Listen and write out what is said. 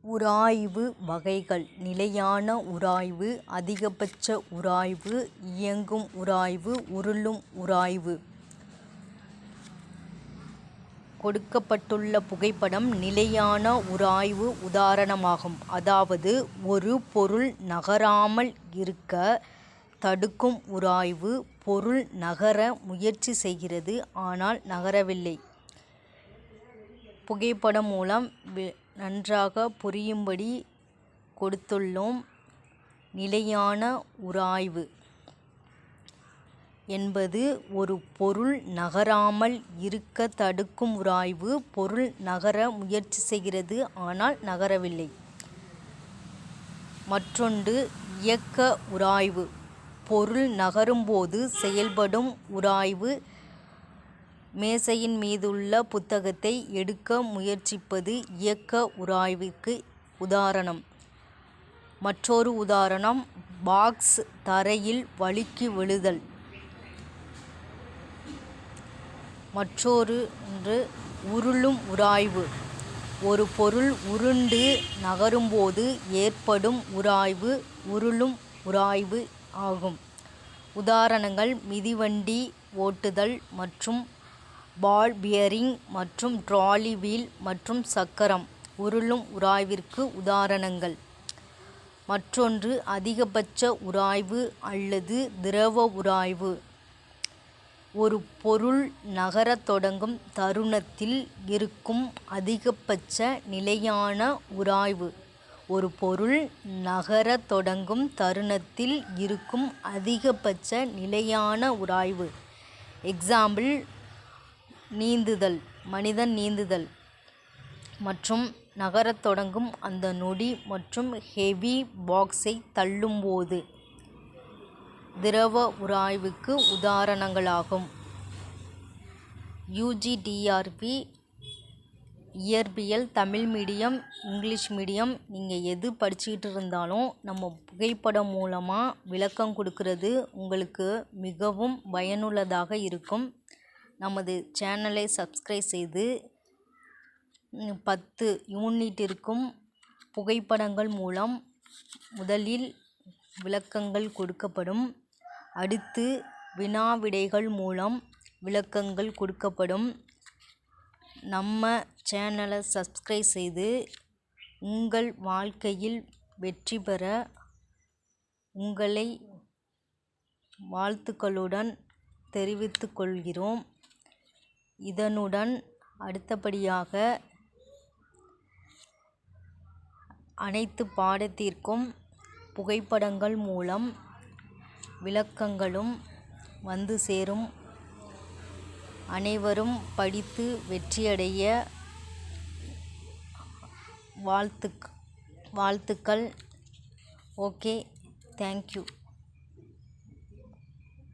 உராய்வு வகைகள்: நிலையான உராய்வு, அதிகபட்ச உராய்வு, இயங்கும் உராய்வு, உருளும் உராய்வு. கொடுக்கப்பட்டுள்ள புகைப்படம் நிலையான உராய்வு உதாரணமாகும். அதாவது, ஒரு பொருள் நகராமல் இருக்க தடுக்கும் உராய்வு. பொருள் நகர முயற்சி செய்கிறது, ஆனால் நகரவில்லை. புகைப்படம் மூலம் நன்றாக புரியும்படி கொடுத்துள்ளோம். நிலையான உராய்வு என்பது ஒரு பொருள் நகராமல் இருக்க தடுக்கும் உராய்வு. பொருள் நகர முயற்சி செய்கிறது, ஆனால் நகரவில்லை. மற்றொன்று இயக்க உராய்வு. பொருள் நகரும்போது செயல்படும் உராய்வு. மேசையின் மீதுள்ள புத்தகத்தை எடுக்க முயற்சிப்பது இயக்க உராய்வுக்கு உதாரணம். மற்றொரு உதாரணம் பாக்ஸ் தரையில் வழுக்கி விழுதல். மற்றொன்று உருளும் உராய்வு. ஒரு பொருள் உருண்டு நகரும்போது ஏற்படும் உராய்வு உருளும் உராய்வு ஆகும். உதாரணங்கள் மிதிவண்டி ஓட்டுதல் மற்றும் பால் பியரிங் மற்றும் ட்ராலி வீல் மற்றும் சக்கரம் உருளும் உராய்விற்கு உதாரணங்கள். மற்றொன்று அதிகபட்ச உராய்வு அல்லது திரவ உராய்வு. ஒரு பொருள் நகரத் தொடங்கும் தருணத்தில் இருக்கும் அதிகபட்ச நிலையான உராய்வு. ஒரு பொருள் நகரத் தொடங்கும் தருணத்தில் இருக்கும் அதிகபட்ச நிலையான உராய்வு. எக்ஸாம்பிள் நீந்துதல். மனிதன் நீந்துதல் மற்றும் நகரத் தொடங்கும் அந்த நொடி மற்றும் ஹெவி பாக்ஸை தள்ளும்போது திரவ உராய்வுக்கு உதாரணங்களாகும். UGTRP இயற்பியல் தமிழ் மீடியம், இங்கிலீஷ் மீடியம் நீங்கள் எது படிச்சுக்கிட்டு இருந்தாலும் நம்ம புகைப்படம் மூலமாக விளக்கம் கொடுக்கறது உங்களுக்கு மிகவும் பயனுள்ளதாக இருக்கும். நமது சேனலை சப்ஸ்கிரைப் செய்து 10 யூனிட்டிற்கும் புகைப்படங்கள் மூலம் முதலில் விளக்கங்கள் கொடுக்கப்படும். அடுத்து வினா விடைகள் மூலம் விளக்கங்கள் கொடுக்கப்படும். நம்ம சேனலை சப்ஸ்கிரைப் செய்து உங்கள் வாழ்க்கையில் வெற்றி பெற உங்களை வாழ்த்துக்களுடன் தெரிவித்துக் கொள்கிறோம். இதனுடன் அடுத்தபடியாக அனைத்து பாடத்திற்கும் புகைப்படங்கள் மூலம் விளக்கங்களும் வந்து சேரும். அனைவரும் படித்து வெற்றியடைய வாழ்த்துக்கள். Okay, thank you.